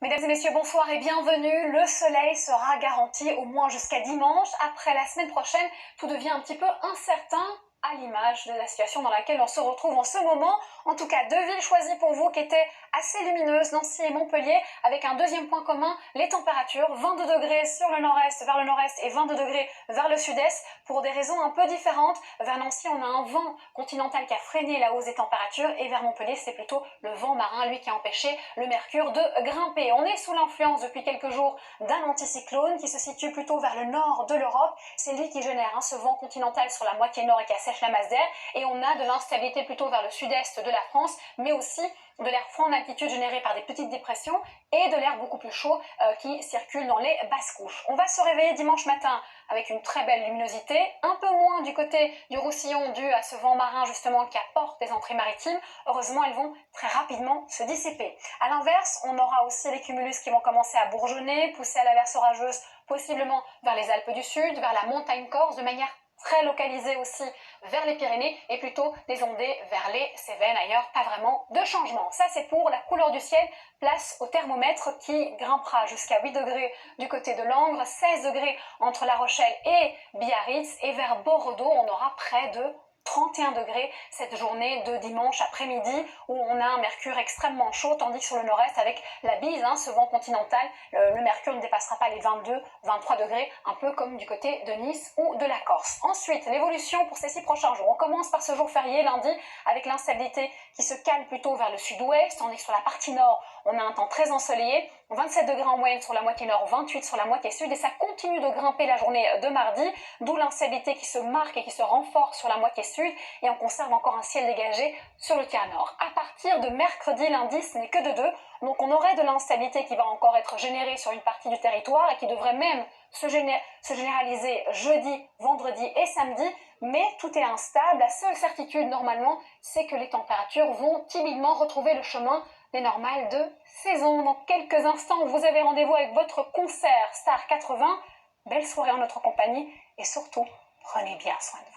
Mesdames et messieurs, bonsoir et bienvenue. Le soleil sera garanti au moins jusqu'à dimanche. Après la semaine prochaine, tout devient un petit peu incertain à l'image de la situation dans laquelle on se retrouve en ce moment. En tout cas, deux villes choisies pour vous qui étaient assez lumineuses, Nancy et Montpellier, avec un deuxième point commun, les températures, 22 degrés sur le nord-est, vers le nord-est et 22 degrés vers le sud-est, pour des raisons un peu différentes. Vers Nancy, on a un vent continental qui a freiné la hausse des températures, et vers Montpellier, c'est plutôt le vent marin, lui, qui a empêché le mercure de grimper. On est sous l'influence depuis quelques jours d'un anticyclone qui se situe plutôt vers le nord de l'Europe. C'est lui qui génère ce vent continental sur la moitié nord et qui assèche la masse d'air, et on a de l'instabilité plutôt vers le sud-est de la France, mais aussi de l'air froid en altitude généré par des petites dépressions et de l'air beaucoup plus chaud qui circule dans les basses couches. On va se réveiller dimanche matin avec une très belle luminosité, un peu moins du côté du Roussillon dû à ce vent marin justement qui apporte des entrées maritimes. Heureusement, elles vont très rapidement se dissiper. A l'inverse, on aura aussi les cumulus qui vont commencer à bourgeonner, pousser à l'averse orageuse, possiblement vers les Alpes du Sud, vers la montagne corse, de manière très localisée aussi vers les Pyrénées, et plutôt des ondées vers les Cévennes. Ailleurs, pas vraiment de changement. Ça, c'est pour la couleur du ciel. Place au thermomètre qui grimpera jusqu'à 8 degrés du côté de Langres, 16 degrés entre La Rochelle et Biarritz, et vers Bordeaux, on aura près de 31 degrés cette journée de dimanche après-midi, où on a un mercure extrêmement chaud, tandis que sur le nord-est, avec la bise, ce vent continental, le mercure ne dépassera pas les 22-23 degrés, un peu comme du côté de Nice ou de la Corse. Ensuite, l'évolution pour ces 6 prochains jours. On commence par ce jour férié, lundi, avec l'instabilité qui se cale plutôt vers le sud-ouest, tandis que sur la partie nord, on a un temps très ensoleillé, 27 degrés en moyenne sur la moitié nord, 28 sur la moitié sud, et ça continue de grimper la journée de mardi, d'où l'instabilité qui se marque et qui se renforce sur la moitié sud, et on conserve encore un ciel dégagé sur le tiers nord. À partir de mercredi, lundi, ce n'est que de 2, donc on aurait de l'instabilité qui va encore être générée sur une partie du territoire et qui devrait même se généraliser jeudi, vendredi et samedi, mais tout est instable. La seule certitude normalement, c'est que les températures vont timidement retrouver le chemin des normales de saison. Dans quelques instants, vous avez rendez-vous avec votre concert Star 80. Belle soirée en notre compagnie et surtout, prenez bien soin de vous.